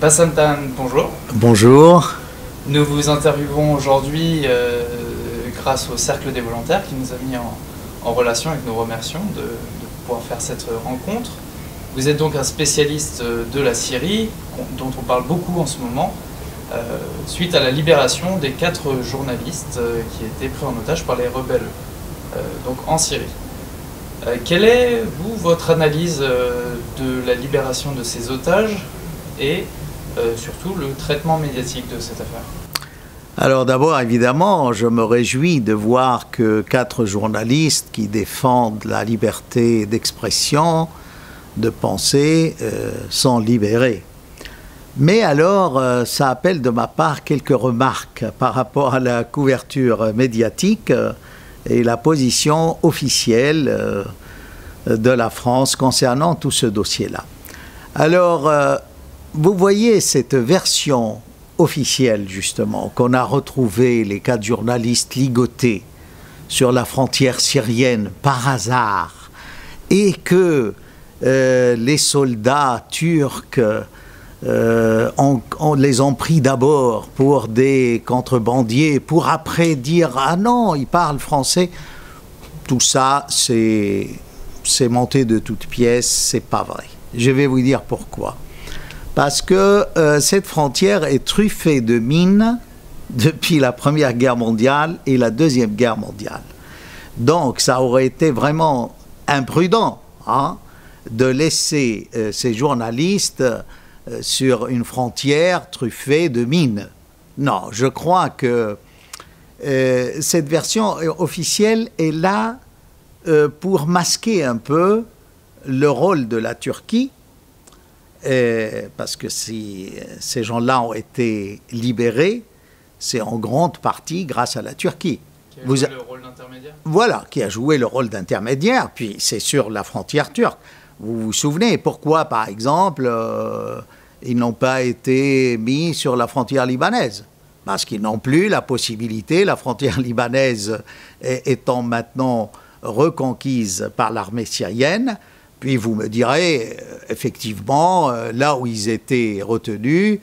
Bassam Tan, bonjour. Bonjour. Nous vous interviewons aujourd'hui grâce au Cercle des volontaires qui nous a mis en relation et que nous remercions de pouvoir faire cette rencontre. Vous êtes donc un spécialiste de la Syrie, dont on parle beaucoup en ce moment, suite à la libération des 4 journalistes qui étaient pris en otage par les rebelles donc en Syrie. Quelle est, vous, votre analyse de la libération de ces otages et surtout le traitement médiatique de cette affaire? Alors d'abord, évidemment, je me réjouis de voir que 4 journalistes qui défendent la liberté d'expression, de penser, sont libérés. Mais alors, ça appelle de ma part quelques remarques par rapport à la couverture médiatique et la position officielle de la France concernant tout ce dossier-là. Alors, vous voyez cette version officielle, justement, qu'on a retrouvée, les 4 journalistes ligotés sur la frontière syrienne par hasard, et que les soldats turcs les ont pris d'abord pour des contrebandiers, pour après dire « Ah non, ils parlent français ». Tout ça, c'est monté de toutes pièces, c'est pas vrai. Je vais vous dire pourquoi. Parce que cette frontière est truffée de mines depuis la Première Guerre mondiale et la Deuxième Guerre mondiale. Donc ça aurait été vraiment imprudent de laisser ces journalistes sur une frontière truffée de mines. Non, je crois que cette version officielle est là pour masquer un peu le rôle de la Turquie, parce que si ces gens-là ont été libérés, c'est en grande partie grâce à la Turquie. Qui a joué le rôle d'intermédiaire? Voilà, qui a joué le rôle d'intermédiaire, puis c'est sur la frontière turque. Vous vous souvenez pourquoi, par exemple, ils n'ont pas été mis sur la frontière libanaise? Parce qu'ils n'ont plus la possibilité, la frontière libanaise étant maintenant reconquise par l'armée syrienne. Puis vous me direz, effectivement, là où ils étaient retenus,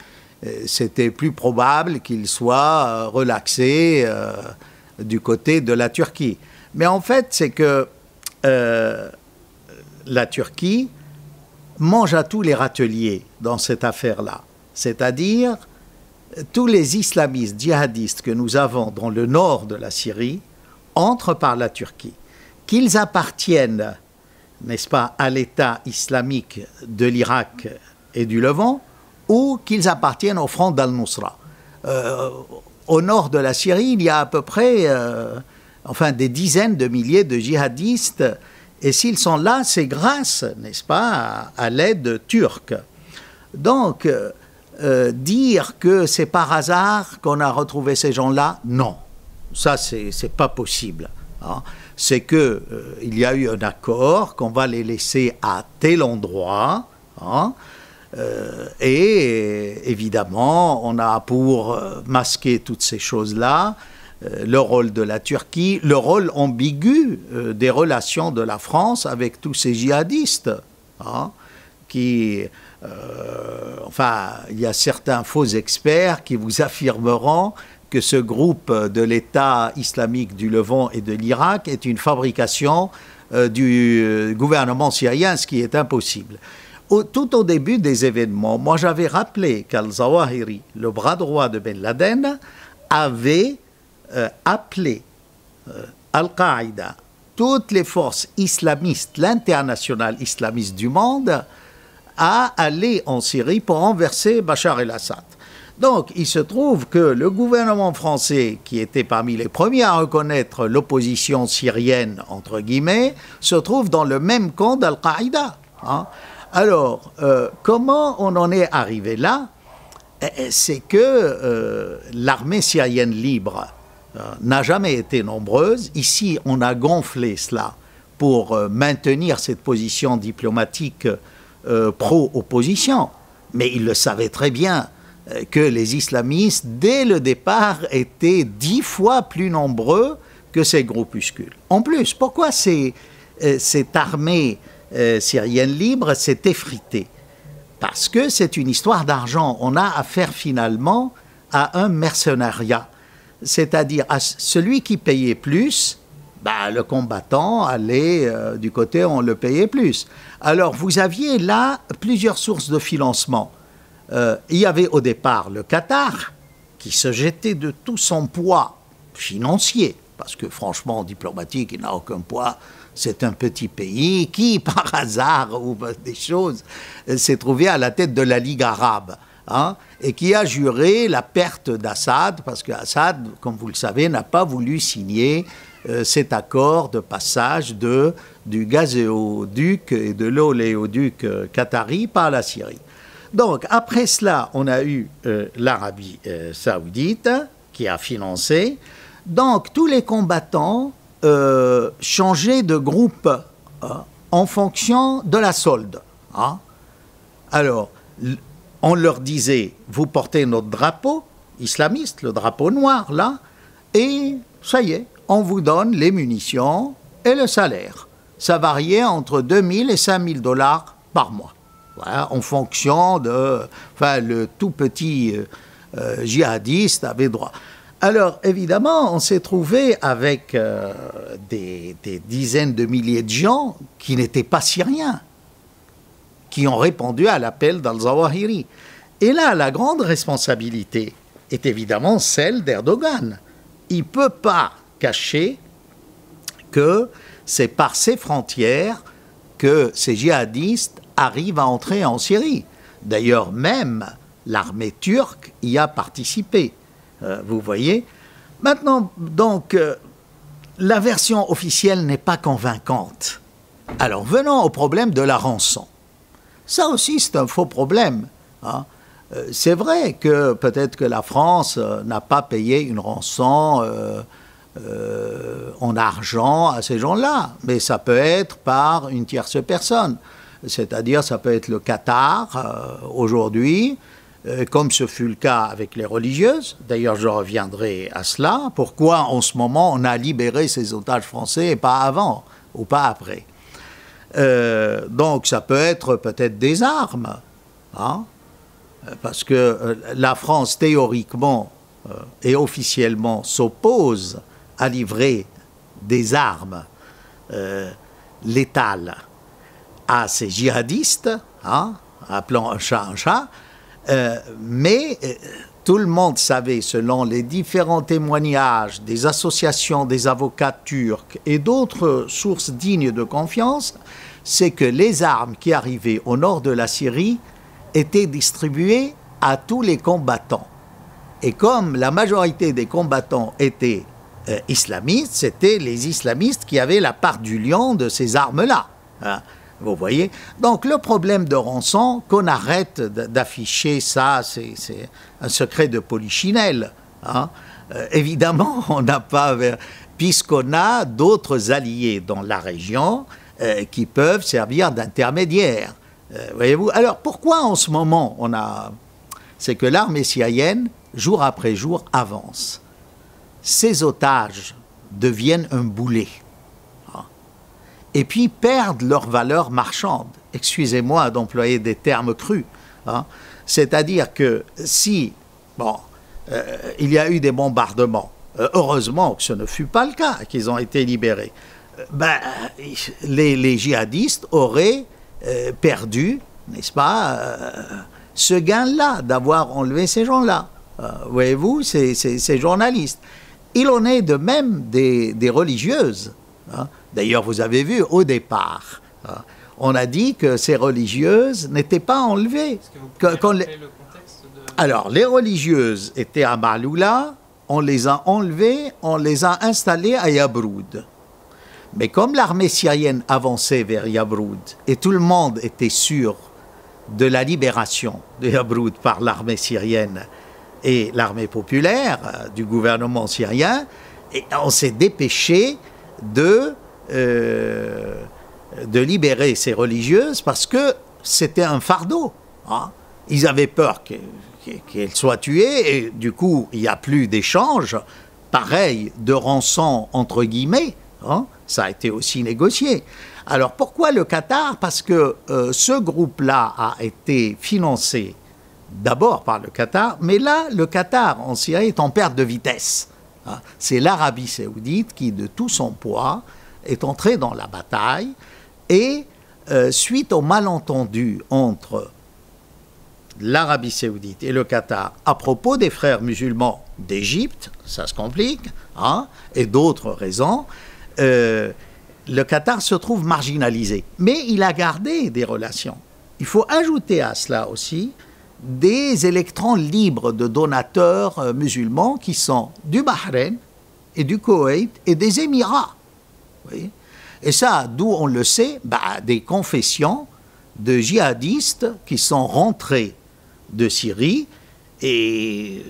c'était plus probable qu'ils soient relaxés du côté de la Turquie. Mais en fait, c'est que la Turquie mange à tous les râteliers dans cette affaire-là. C'est-à-dire, tous les islamistes djihadistes que nous avons dans le nord de la Syrie entrent par la Turquie. Qu'ils appartiennent, n'est-ce pas, à l'État islamique de l'Irak et du Levant, ou qu'ils appartiennent au front d'Al-Nusra. Au nord de la Syrie, il y a à peu près des dizaines de milliers de djihadistes. Et s'ils sont là, c'est grâce, n'est-ce pas, à l'aide turque. Donc, dire que c'est par hasard qu'on a retrouvé ces gens-là, non. Ça, c'est pas possible. C'est qu'il y a eu un accord qu'on va les laisser à tel endroit. Et évidemment, on a pour masquer toutes ces choses-là le rôle de la Turquie, le rôle ambigu des relations de la France avec tous ces djihadistes, qui, il y a certains faux experts qui vous affirmeront que ce groupe de l'État islamique du Levant et de l'Irak est une fabrication du gouvernement syrien, ce qui est impossible. Tout au début des événements, moi j'avais rappelé qu'Al-Zawahiri, le bras droit de Ben Laden, avait appelé Al-Qaïda, toutes les forces islamistes, l'international islamiste du monde, à aller en Syrie pour renverser Bachar el-Assad. Donc, il se trouve que le gouvernement français, qui était parmi les premiers à reconnaître l'opposition syrienne, entre guillemets, se trouve dans le même camp d'Al-Qaïda. Alors, comment on en est arrivé là? C'est que l'armée syrienne libre n'a jamais été nombreuse. Ici, on a gonflé cela pour maintenir cette position diplomatique pro-opposition. Mais ils le savaient très bien que les islamistes, dès le départ, étaient 10 fois plus nombreux que ces groupuscules. En plus, pourquoi cette armée syrienne libre s'est effritée? parce que c'est une histoire d'argent. On a affaire finalement à un mercenariat, c'est-à-dire à celui qui payait plus, bah, le combattant allait du côté où on le payait plus. Alors vous aviez là plusieurs sources de financement. Il y avait au départ le Qatar, qui se jetait de tout son poids financier, parce que franchement, diplomatique, il n'a aucun poids. C'est un petit pays qui, par hasard ou des choses, s'est trouvé à la tête de la Ligue arabe, hein, et qui a juré la perte d'Assad, parce qu'Assad, comme vous le savez, n'a pas voulu signer cet accord de passage du gazéoduc et de l'oléoduc qatari par la Syrie. Donc, après cela, on a eu l'Arabie saoudite qui a financé. Donc, tous les combattants changer de groupe en fonction de la solde. Hein. Alors, on leur disait, vous portez notre drapeau islamiste, le drapeau noir, là, et ça y est, on vous donne les munitions et le salaire. Ça variait entre 2 000 et 5 000 $ par mois. Voilà, en fonction de... Enfin, le tout petit djihadiste avait droit. Alors, évidemment, on s'est trouvé avec des dizaines de milliers de gens qui n'étaient pas syriens, qui ont répondu à l'appel d'Al-Zawahiri. Et là, la grande responsabilité est évidemment celle d'Erdogan. Il ne peut pas cacher que c'est par ses frontières que ces djihadistes arrivent à entrer en Syrie. D'ailleurs, même l'armée turque y a participé. Vous voyez. Maintenant, donc, la version officielle n'est pas convaincante. Alors, venons au problème de la rançon. Ça aussi, c'est un faux problème. Hein. C'est vrai que peut-être que la France n'a pas payé une rançon en argent à ces gens-là, mais ça peut être par une tierce personne. C'est-à-dire, ça peut être le Qatar aujourd'hui, comme ce fut le cas avec les religieuses. D'ailleurs, je reviendrai à cela. Pourquoi, en ce moment, on a libéré ces otages français et pas avant ou pas après. Donc, ça peut être peut-être des armes. Hein, parce que la France, théoriquement et officiellement, s'oppose à livrer des armes létales à ces djihadistes, hein, appelant un chat, mais tout le monde savait, selon les différents témoignages des associations des avocats turcs et d'autres sources dignes de confiance, c'est que les armes qui arrivaient au nord de la Syrie étaient distribuées à tous les combattants. Et comme la majorité des combattants étaient islamistes, c'était les islamistes qui avaient la part du lion de ces armes-là. Hein. Vous voyez? Donc le problème de rançon, qu'on arrête d'afficher ça, c'est un secret de polichinelle. Hein. Évidemment, on n'a pas... Puisqu'on a d'autres alliés dans la région qui peuvent servir d'intermédiaires. Voyez-vous? Alors pourquoi en ce moment on a... C'est que l'armée syrienne, jour après jour, avance. Ces otages deviennent un boulet. Et puis perdent leur valeur marchande. Excusez-moi d'employer des termes crus. Hein. C'est-à-dire que si, il y a eu des bombardements, heureusement que ce ne fut pas le cas, qu'ils ont été libérés, les djihadistes auraient perdu, n'est-ce pas, ce gain-là d'avoir enlevé ces gens-là. Voyez-vous, ces journalistes. Il en est de même des religieuses. Hein. D'ailleurs, vous avez vu, au départ, on a dit que ces religieuses n'étaient pas enlevées. Est-ce que vous pouvez rappeler le contexte de... Alors, les religieuses étaient à Maaloula, on les a enlevées, on les a installées à Yabroud. Mais comme l'armée syrienne avançait vers Yabroud, et tout le monde était sûr de la libération de Yabroud par l'armée syrienne et l'armée populaire du gouvernement syrien, et on s'est dépêché de libérer ces religieuses parce que c'était un fardeau. Hein. Ils avaient peur qu'elles soient tuées et du coup, il n'y a plus d'échange, pareil, de rançon entre guillemets. hein. Ça a été aussi négocié. Alors pourquoi le Qatar? Parce que ce groupe-là a été financé d'abord par le Qatar, mais là, le Qatar en Syrie est en perte de vitesse. Hein. C'est l'Arabie saoudite qui, de tout son poids, est entrée dans la bataille et suite au malentendu entre l'Arabie saoudite et le Qatar à propos des frères musulmans d'Égypte, ça se complique, hein, et d'autres raisons, le Qatar se trouve marginalisé. Mais il a gardé des relations. Il faut ajouter à cela aussi des électrons libres de donateurs musulmans qui sont du Bahreïn et du Koweït et des Émirats. Vous voyez? Et ça, d'où on le sait, des confessions de djihadistes qui sont rentrés de Syrie et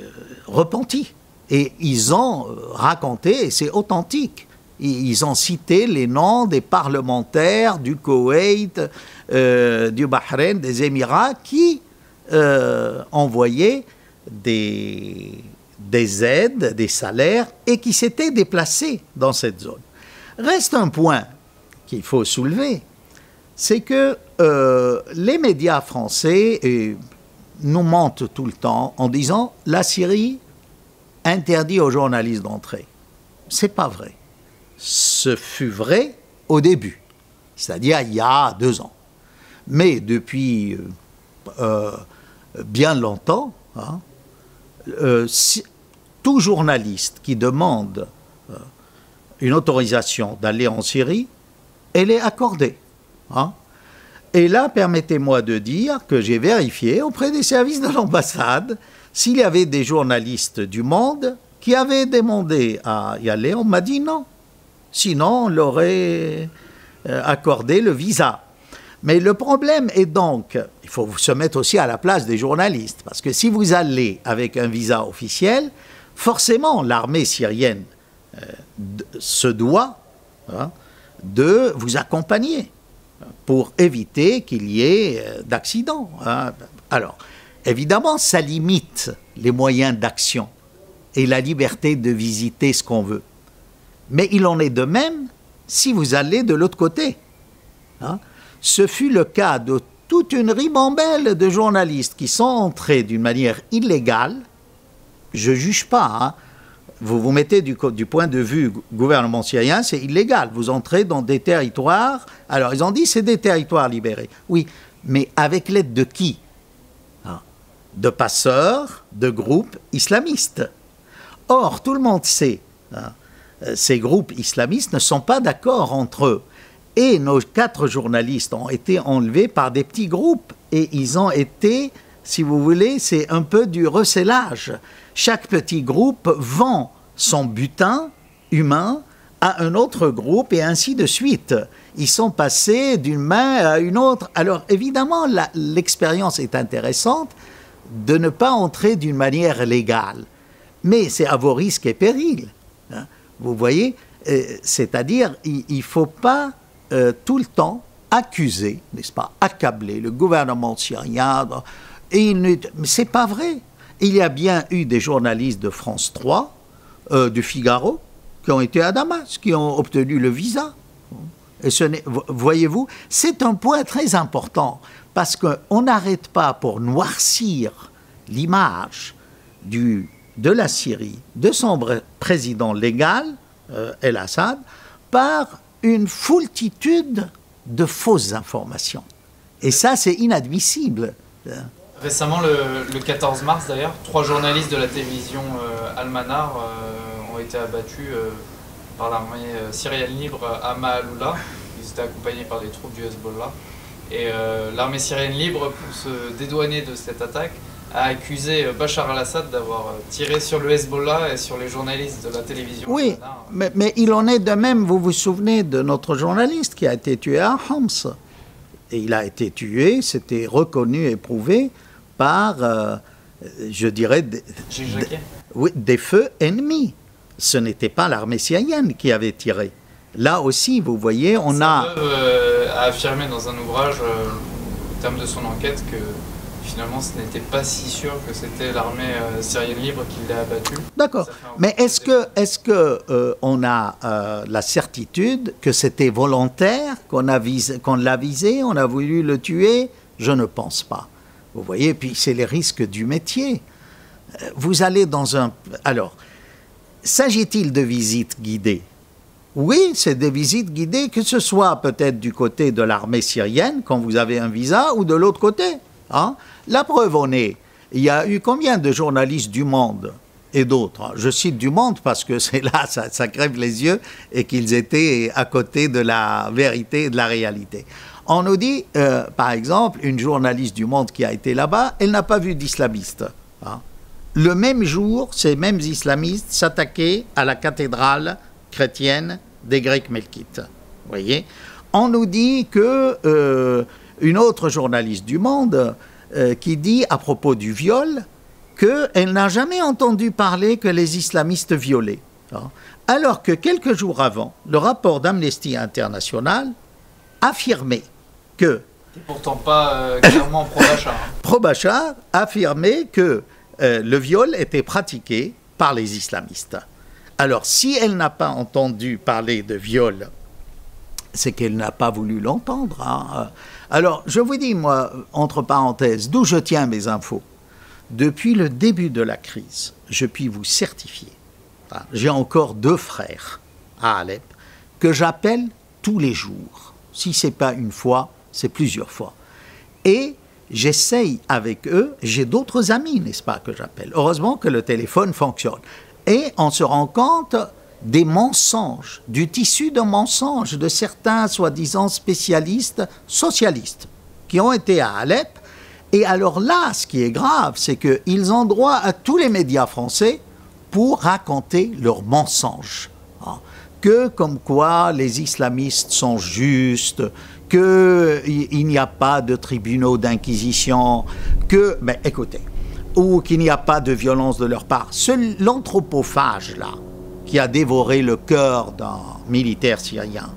repentis. Et ils ont raconté, et c'est authentique, ils ont cité les noms des parlementaires du Koweït, du Bahreïn, des Émirats qui envoyaient des aides, des salaires et qui s'étaient déplacés dans cette zone. Reste un point qu'il faut soulever, c'est que les médias français nous mentent tout le temps en disant « la Syrie interdit aux journalistes d'entrer ». Ce n'est pas vrai. Ce fut vrai au début, c'est-à-dire il y a 2 ans. Mais depuis bien longtemps, hein, tout journaliste qui demande une autorisation d'aller en Syrie, elle est accordée. Hein. Et là, permettez-moi de dire que j'ai vérifié auprès des services de l'ambassade s'il y avait des journalistes du Monde qui avaient demandé à y aller. On m'a dit non. Sinon, on leur aurait accordé le visa. Mais le problème est donc, il faut se mettre aussi à la place des journalistes, parce que si vous allez avec un visa officiel, forcément, l'armée syrienne se doit de vous accompagner pour éviter qu'il y ait d'accidents. Hein. Alors, évidemment, ça limite les moyens d'action et la liberté de visiter ce qu'on veut. Mais il en est de même si vous allez de l'autre côté. Hein. Ce fut le cas de toute une ribambelle de journalistes qui sont entrés d'une manière illégale. Je ne juge pas, hein. Vous vous mettez du point de vue gouvernement syrien, c'est illégal. Vous entrez dans des territoires. Alors, ils ont dit c'est des territoires libérés. Oui, mais avec l'aide de qui? De passeurs, de groupes islamistes. Or, tout le monde sait, ces groupes islamistes ne sont pas d'accord entre eux. Et nos 4 journalistes ont été enlevés par des petits groupes. Et ils ont été, si vous voulez, c'est un peu du recellage. Chaque petit groupe vend son butin humain à un autre groupe et ainsi de suite. Ils sont passés d'une main à une autre. Alors évidemment, l'expérience est intéressante de ne pas entrer d'une manière légale. Mais c'est à vos risques et périls. Hein. Vous voyez, c'est-à-dire il ne faut pas tout le temps accuser, n'est-ce pas, accabler le gouvernement syrien. Mais ce n'est pas vrai. Il y a bien eu des journalistes de France 3, du Figaro, qui ont été à Damas, qui ont obtenu le visa. Et voyez-vous, c'est un point très important, parce qu'on n'arrête pas pour noircir l'image de la Syrie, de son président légal, El-Assad, par une foultitude de fausses informations. Et ça, c'est inadmissible. Récemment, le 14 mars d'ailleurs, 3 journalistes de la télévision Al-Manar ont été abattus par l'armée syrienne libre à Ma'aloula. Ils étaient accompagnés par des troupes du Hezbollah. Et l'armée syrienne libre, pour se dédouaner de cette attaque, a accusé Bachar al-Assad d'avoir tiré sur le Hezbollah et sur les journalistes de la télévision. Oui, mais il en est de même, vous vous souvenez de notre journaliste qui a été tué à Homs. Et il a été tué, c'était reconnu et prouvé par, je dirais, des feux ennemis. Ce n'était pas l'armée syrienne qui avait tiré. Là aussi, vous voyez, on a affirmé dans un ouvrage, au terme de son enquête, que finalement ce n'était pas si sûr que c'était l'armée syrienne libre qui l'a abattu. D'accord. Mais est-ce que on a la certitude que c'était volontaire, qu'on l'a visé, on a voulu le tuer? Je ne pense pas. Vous voyez, puis c'est les risques du métier. Vous allez dans un... Alors, s'agit-il de visites guidées? Oui, c'est des visites guidées, que ce soit peut-être du côté de l'armée syrienne, quand vous avez un visa, ou de l'autre côté. Hein? La preuve en est, il y a eu combien de journalistes du Monde et d'autres? Je cite du Monde parce que c'est là, ça crève les yeux, et qu'ils étaient à côté de la vérité et de la réalité. On nous dit, par exemple, une journaliste du Monde qui a été là-bas, elle n'a pas vu d'islamistes. Hein? Le même jour, ces mêmes islamistes s'attaquaient à la cathédrale chrétienne des Grecs melkites. Vous voyez? On nous dit que une autre journaliste du Monde qui dit à propos du viol qu'elle n'a jamais entendu parler que les islamistes violaient. Hein? Alors que quelques jours avant, le rapport d'Amnesty International affirmait que... C'est pourtant pas clairement pro-Bachar. Hein. Pro-Bachar affirmait que le viol était pratiqué par les islamistes. Alors, si elle n'a pas entendu parler de viol, c'est qu'elle n'a pas voulu l'entendre. Hein. Alors, je vous dis, moi, entre parenthèses, d'où je tiens mes infos. Depuis le début de la crise, je puis vous certifier, hein, j'ai encore 2 frères à Alep que j'appelle tous les jours. Si ce n'est pas une fois, c'est plusieurs fois. Et j'essaye avec eux, j'ai d'autres amis, n'est-ce pas, que j'appelle. Heureusement que le téléphone fonctionne. Et on se rend compte des mensonges, du tissu de mensonges de certains soi-disant spécialistes socialistes qui ont été à Alep. Et alors là, ce qui est grave, c'est qu'ils ont droit à tous les médias français pour raconter leurs mensonges. Hein. Que comme quoi les islamistes sont justes, qu'il n'y a pas de tribunaux d'inquisition, que... Mais écoutez, ou qu'il n'y a pas de violence de leur part. L'anthropophage, là, qui a dévoré le cœur d'un militaire syrien,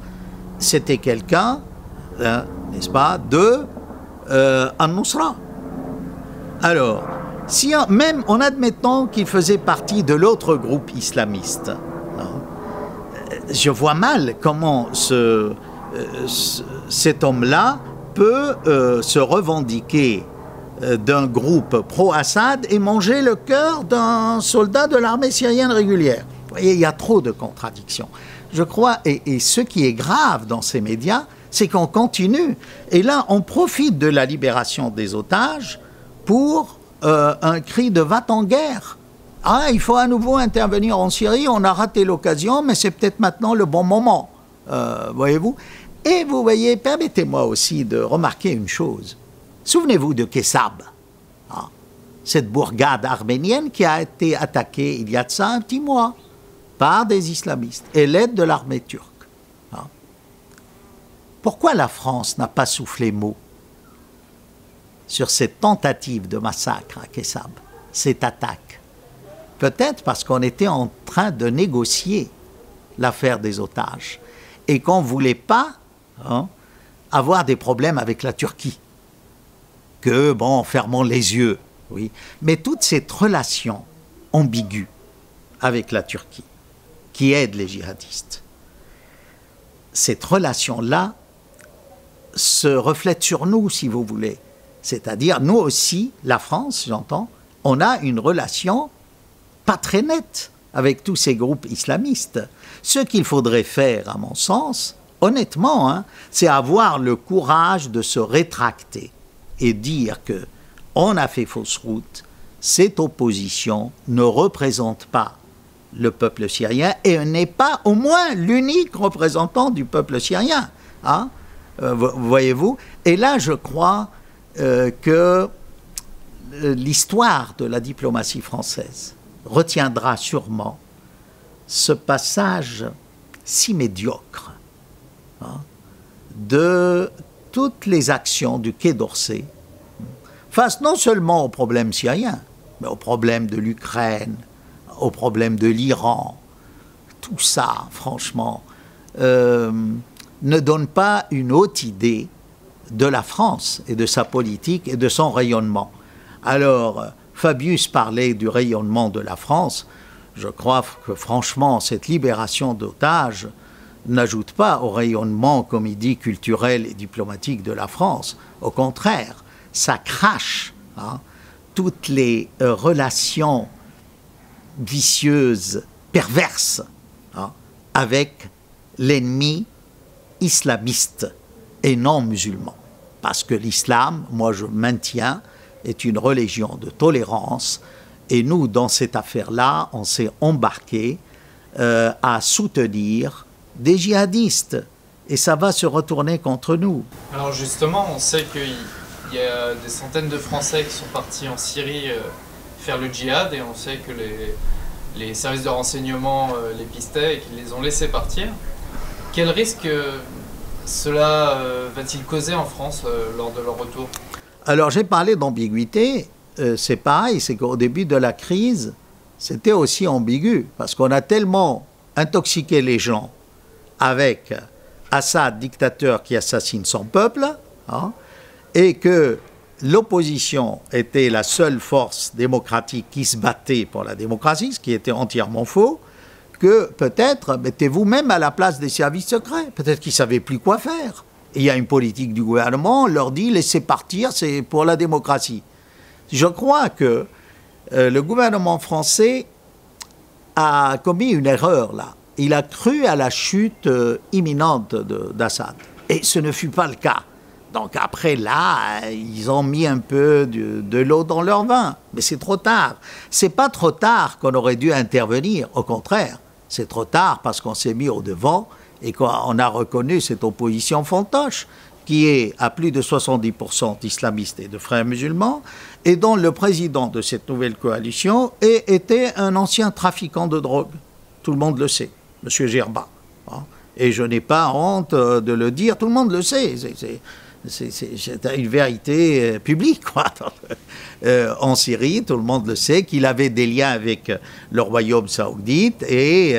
c'était quelqu'un, n'est-ce pas, de Al-Nusra. Alors, si même en admettant qu'il faisait partie de l'autre groupe islamiste, je vois mal comment cet homme-là peut se revendiquer d'un groupe pro-Assad et manger le cœur d'un soldat de l'armée syrienne régulière. Vous voyez, il y a trop de contradictions. Je crois, et ce qui est grave dans ces médias, c'est qu'on continue. Et là, on profite de la libération des otages pour un cri de va-t-en-guerre. Ah, il faut à nouveau intervenir en Syrie, on a raté l'occasion, mais c'est peut-être maintenant le bon moment. Voyez-vous? Et vous voyez, permettez-moi aussi de remarquer une chose. Souvenez-vous de Kessab, hein, cette bourgade arménienne qui a été attaquée il y a de ça un petit mois par des islamistes et l'aide de l'armée turque. Hein. Pourquoi la France n'a pas soufflé mot sur cette tentative de massacre à Kessab, cette attaque? Peut-être parce qu'on était en train de négocier l'affaire des otages et qu'on ne voulait pas avoir des problèmes avec la Turquie. Que, bon, fermons les yeux, oui. Mais toute cette relation ambiguë avec la Turquie, qui aide les djihadistes, cette relation-là se reflète sur nous, si vous voulez. C'est-à-dire, nous aussi, la France, j'entends, on a une relation pas très nette avec tous ces groupes islamistes. Ce qu'il faudrait faire, à mon sens, honnêtement, hein, c'est avoir le courage de se rétracter et dire que on a fait fausse route, cette opposition ne représente pas le peuple syrien et n'est pas au moins l'unique représentant du peuple syrien. Hein, voyez-vous? Et là, je crois que l'histoire de la diplomatie française retiendra sûrement ce passage si médiocre, hein, de toutes les actions du Quai d'Orsay face non seulement au problème syrien, mais au problème de l'Ukraine, au problème de l'Iran. Tout ça, franchement, ne donne pas une haute idée de la France et de sa politique et de son rayonnement. Alors, Fabius parlait du rayonnement de la France. Je crois que franchement, cette libération d'otages n'ajoute pas au rayonnement, comme il dit, culturel et diplomatique de la France. Au contraire, ça crache toutes les relations vicieuses, perverses, avec l'ennemi islamiste et non musulman. Parce que l'islam, moi je maintiens, est une religion de tolérance. Et nous, dans cette affaire-là, on s'est embarqué à soutenir des djihadistes. Et ça va se retourner contre nous. Alors justement, on sait qu'il y a des centaines de Français qui sont partis en Syrie faire le djihad. Et on sait que les services de renseignement les pistaient et qu'ils les ont laissés partir. Quel risque cela va-t-il causer en France lors de leur retour? Alors j'ai parlé d'ambiguïté. C'est pareil, c'est qu'au début de la crise, c'était aussi ambigu, parce qu'on a tellement intoxiqué les gens avec Assad, dictateur qui assassine son peuple, et que l'opposition était la seule force démocratique qui se battait pour la démocratie, ce qui était entièrement faux, que peut-être, mettez-vous même à la place des services secrets, peut-être qu'ils ne savaient plus quoi faire. Et il y a une politique du gouvernement, on leur dit « laissez partir, c'est pour la démocratie ». Je crois que le gouvernement français a commis une erreur là. Il a cru à la chute imminente d'Assad. Et ce ne fut pas le cas. Donc après là, ils ont mis un peu de l'eau dans leur vin. Mais c'est trop tard. C'est pas trop tard qu'on aurait dû intervenir. Au contraire, c'est trop tard parce qu'on s'est mis au devant et qu'on a reconnu cette opposition fantoche qui est à plus de 70% d'islamistes et de frères musulmans, et dont le président de cette nouvelle coalition était un ancien trafiquant de drogue. Tout le monde le sait, M. Gerba. Et je n'ai pas honte de le dire, tout le monde le sait. C'est une vérité publique, quoi. En Syrie, tout le monde le sait, qu'il avait des liens avec le royaume saoudite, et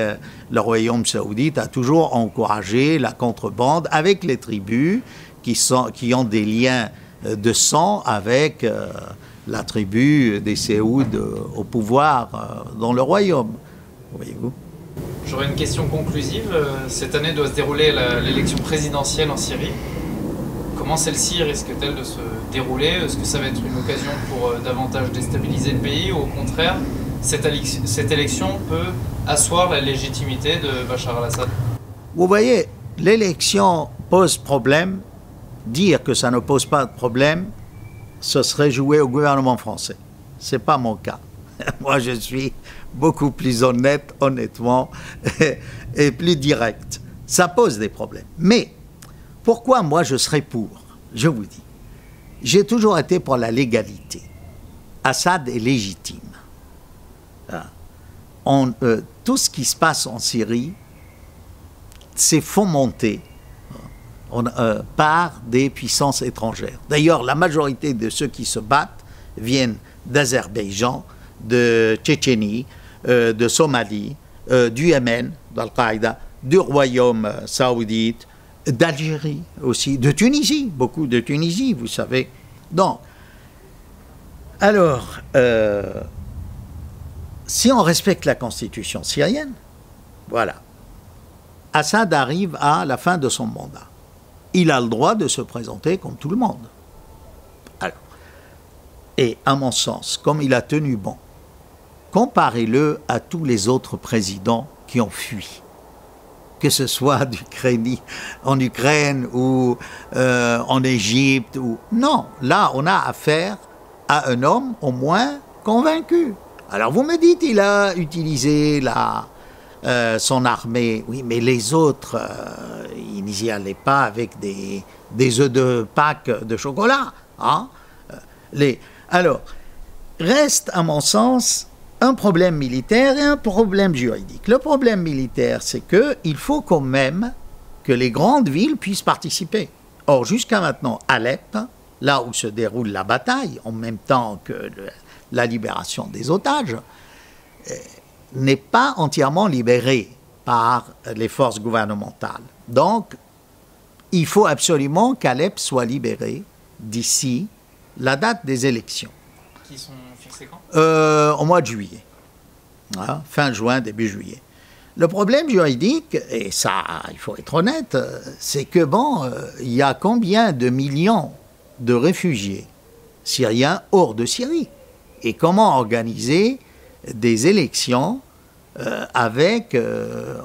le royaume saoudite a toujours encouragé la contrebande avec les tribus qui ont des liens de sang avec la tribu des Saouds au pouvoir dans le royaume. Voyez-vous ? J'aurais une question conclusive. Cette année doit se dérouler l'élection présidentielle en Syrie. Comment celle-ci risque-t-elle de se dérouler? Est-ce que ça va être une occasion pour davantage déstabiliser le pays, ou au contraire, cette élection peut asseoir la légitimité de Bachar al-Assad? Vous voyez, l'élection pose problème. Dire que ça ne pose pas de problème, ce serait jouer au gouvernement français. Ce n'est pas mon cas. Moi, je suis beaucoup plus honnête, honnêtement, et plus direct. Ça pose des problèmes. Mais pourquoi moi je serais pour? Je vous dis, j'ai toujours été pour la légalité. Assad est légitime. Tout ce qui se passe en Syrie, c'est fomenté par des puissances étrangères. D'ailleurs, la majorité de ceux qui se battent viennent d'Azerbaïdjan, de Tchétchénie, de Somalie, du Yémen, d'Al-Qaïda, du royaume saoudite, d'Algérie aussi, de Tunisie, beaucoup de Tunisie, vous savez. Donc, alors, si on respecte la constitution syrienne, voilà, Assad arrive à la fin de son mandat. Il a le droit de se présenter comme tout le monde. Alors, et à mon sens, comme il a tenu bon, comparez-le à tous les autres présidents qui ont fui, que ce soit en Ukraine ou en Égypte. Non, là, on a affaire à un homme au moins convaincu. Alors vous me dites, il a utilisé son armée. Oui, mais les autres, ils n'y allaient pas avec des œufs de Pâques de chocolat. Alors, reste à mon sens un problème militaire et un problème juridique. Le problème militaire, c'est qu'il faut quand même que les grandes villes puissent participer. Or, jusqu'à maintenant, Alep, là où se déroule la bataille, en même temps que la libération des otages, n'est pas entièrement libérée par les forces gouvernementales. Donc, il faut absolument qu'Alep soit libéré d'ici la date des élections. Qui sont fixées quand? Au mois de juillet. Voilà, fin juin, début juillet. Le problème juridique, et ça, il faut être honnête, c'est que bon, il y a combien de millions de réfugiés syriens hors de Syrie? Et comment organiser des élections avec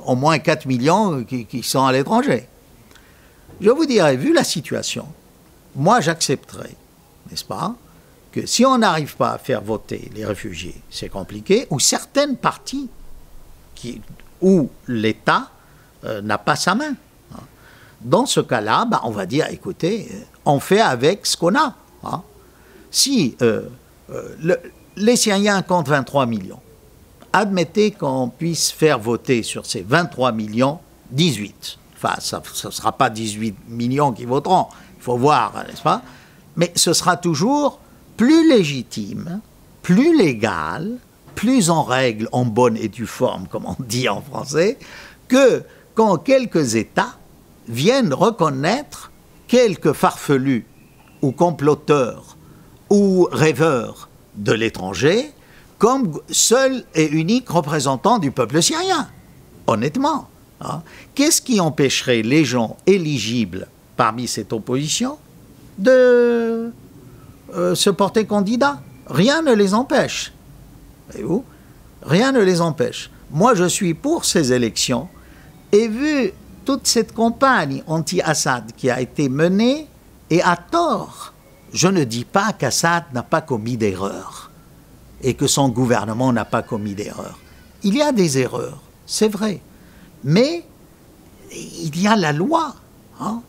au moins 4 millions qui sont à l'étranger? Je vous dirais, vu la situation, moi j'accepterais, n'est-ce pas, que si on n'arrive pas à faire voter les réfugiés, c'est compliqué, ou certaines parties où l'État n'a pas sa main. Dans ce cas-là, on va dire, écoutez, on fait avec ce qu'on a. Hein. Si les Syriens comptent 23 millions, admettez qu'on puisse faire voter sur ces 23 millions 18. Enfin, ça ne sera pas 18 millions qui voteront, il faut voir, n'est-ce pas? Mais ce sera toujours plus légitime, plus légal, plus en règle, en bonne et due forme, comme on dit en français, que quand quelques États viennent reconnaître quelques farfelus ou comploteurs ou rêveurs de l'étranger comme seul et unique représentant du peuple syrien. Honnêtement, hein. Qu'est-ce qui empêcherait les gens éligibles parmi cette opposition de se porter candidat? Rien ne les empêche. Voyez-vous? Rien ne les empêche. Moi, je suis pour ces élections et vu toute cette campagne anti-Assad qui a été menée, et à tort, je ne dis pas qu'Assad n'a pas commis d'erreurs et que son gouvernement n'a pas commis d'erreurs. Il y a des erreurs, c'est vrai, mais il y a la loi, hein?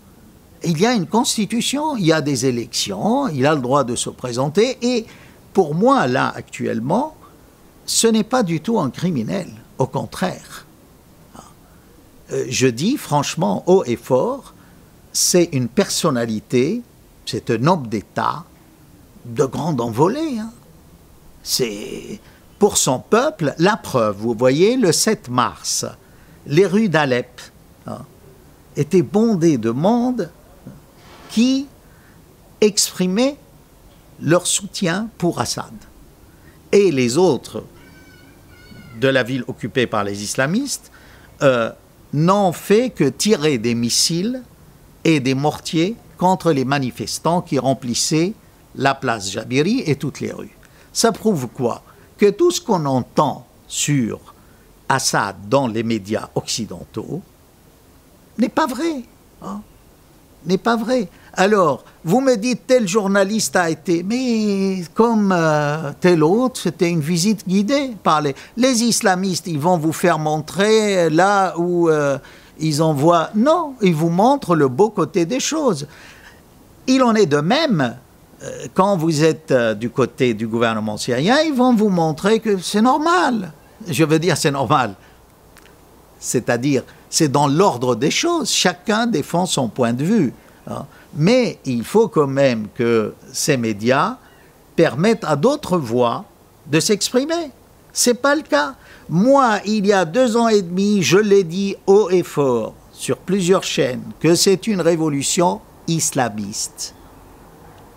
Il y a une constitution, il y a des élections, il a le droit de se présenter, et pour moi, là, actuellement, ce n'est pas du tout un criminel, au contraire. Je dis franchement, haut et fort, c'est une personnalité, c'est un homme d'État de grande envolée. Hein. C'est pour son peuple la preuve. Vous voyez, le 7 mars, les rues d'Alep étaient bondées de monde qui exprimaient leur soutien pour Assad. Et les autres de la ville occupée par les islamistes n'ont fait que tirer des missiles et des mortiers contre les manifestants qui remplissaient la place Jabiri et toutes les rues. Ça prouve quoi? Que tout ce qu'on entend sur Assad dans les médias occidentaux n'est pas vrai. Hein? N'est pas vrai. Alors, vous me dites, tel journaliste a été, mais comme tel autre, c'était une visite guidée par les islamistes. Ils vont vous faire montrer là où ils envoient. Non, ils vous montrent le beau côté des choses. Il en est de même, quand vous êtes du côté du gouvernement syrien, ils vont vous montrer que c'est normal. Je veux dire, c'est normal. C'est-à-dire, c'est dans l'ordre des choses. Chacun défend son point de vue. Hein. Mais il faut quand même que ces médias permettent à d'autres voix de s'exprimer. Ce n'est pas le cas. Moi, il y a 2 ans et demi, je l'ai dit haut et fort sur plusieurs chaînes que c'est une révolution islamiste.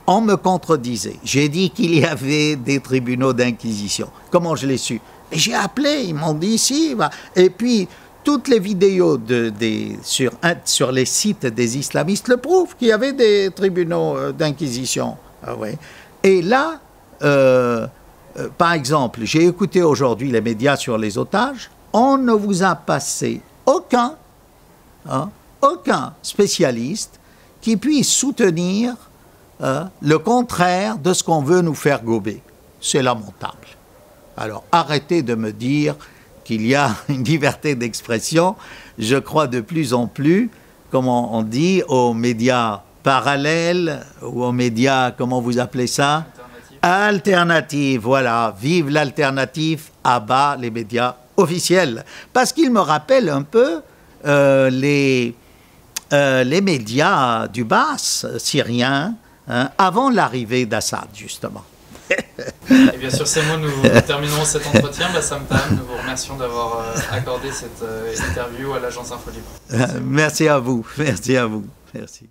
On me contredisait. J'ai dit qu'il y avait des tribunaux d'inquisition. Comment je l'ai su? Et j'ai appelé, ils m'ont dit si. Et puis, toutes les vidéos sur les sites des islamistes le prouvent, qu'il y avait des tribunaux d'inquisition. Ah ouais. Et là, par exemple, j'ai écouté aujourd'hui les médias sur les otages, on ne vous a passé aucun spécialiste qui puisse soutenir le contraire de ce qu'on veut nous faire gober. C'est lamentable. Alors, arrêtez de me dire qu'il y a une liberté d'expression. Je crois de plus en plus, comme on dit, aux médias parallèles, ou aux médias, comment vous appelez ça? Alternative, voilà. Vive l'alternative, à bas les médias officiels. Parce qu'ils me rappellent un peu les médias du Baas syrien, hein, avant l'arrivée d'Assad, justement. Et bien sur ces mots, nous terminons cet entretien. Bassam Tahan, nous vous remercions d'avoir accordé cette interview à l'agence Info Libre. Merci à vous. Merci à vous. Merci.